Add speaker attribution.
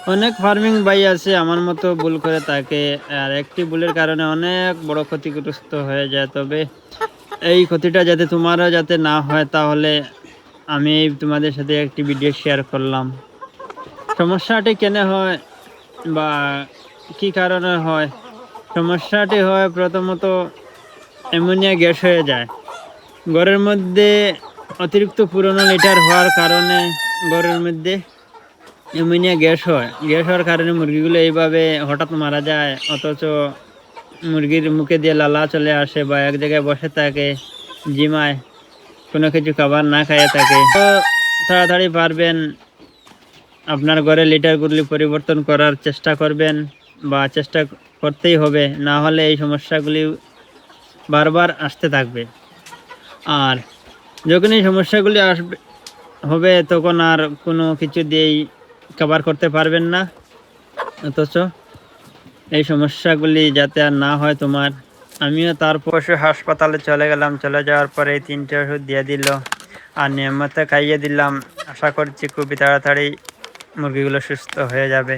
Speaker 1: অনেক ফার্মিং ভাই আছে আমার মতো ভুল করে থাকে, আর একটি ভুলের কারণে অনেক বড় ক্ষতিগ্রস্ত হয়ে যায়। তবে এই ক্ষতিটা যাতে তোমারও যাতে না হয়, তাহলে আমি তোমাদের সাথে একটি ভিডিও শেয়ার করলাম। সমস্যাটি কেন হয় বা কি কারণে হয়? সমস্যাটি হয় প্রথমত অ্যামোনিয়া গ্যাস হয়ে যায় ঘরের মধ্যে। অতিরিক্ত পুরনো লিটার হওয়ার কারণে ঘরের মধ্যে অ্যামোনিয়া গ্যাস হওয়ার কারণে মুরগিগুলো এইভাবে হঠাৎ মারা যায়, অথচ মুরগির মুখে দিয়ে লালা চলে আসে বা এক জায়গায় বসে থাকে, জিমায়, কোনো কিছু খাবার না খাইয়ে থাকে। তো তাড়াতাড়ি পারবেন আপনার ঘরে লিটারগুলি পরিবর্তন করার চেষ্টা করবেন, বা চেষ্টা করতেই হবে, না হলে এই সমস্যাগুলি বারবার আসতে থাকবে। আর যখন এই সমস্যাগুলি হবে, তখন আর কোনো কিছু দিয়েই কভার করতে পারবেন না। অথচ এই সমস্যাগুলি যাতে আর না হয় তোমার, আমিও তারপর হাসপাতালে চলে গেলাম। চলে যাওয়ার পরে এই 3টে ওষুধ দিয়ে দিল আর নিয়মিত খাইয়ে দিলাম। আশা করছি খুবই তাড়াতাড়ি মুরগিগুলো সুস্থ হয়ে যাবে।